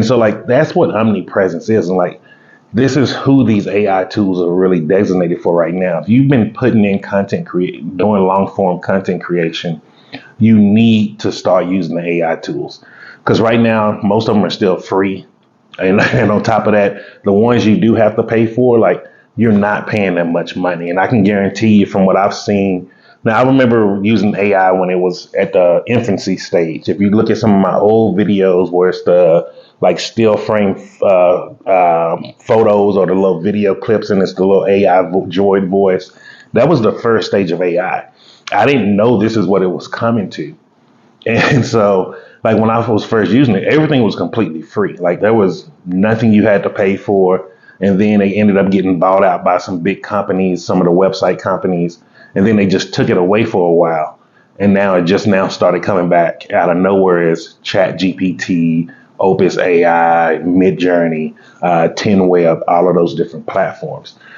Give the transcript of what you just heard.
And so like that's what omnipresence is. And like this is who these AI tools are really designated for right now. If you've been putting in doing long form content creation, you need to start using the AI tools. Because right now, most of them are still free. And on top of that, the ones you do have to pay for, like you're not paying that much money. And I can guarantee you from what I've seen. Now, I remember using AI when it was at the infancy stage. If you look at some of my old videos where it's the like still frame photos or the little video clips and it's the little AI droid voice, that was the first stage of AI. I didn't know this is what it was coming to. And so, like when I was first using it, everything was completely free. Like there was nothing you had to pay for. And then they ended up getting bought out by some big companies, some of the website companies, and then they just took it away for a while. And now it just now started coming back out of nowhere as Chat GPT, Opus AI, Midjourney, 10 Web, all of those different platforms.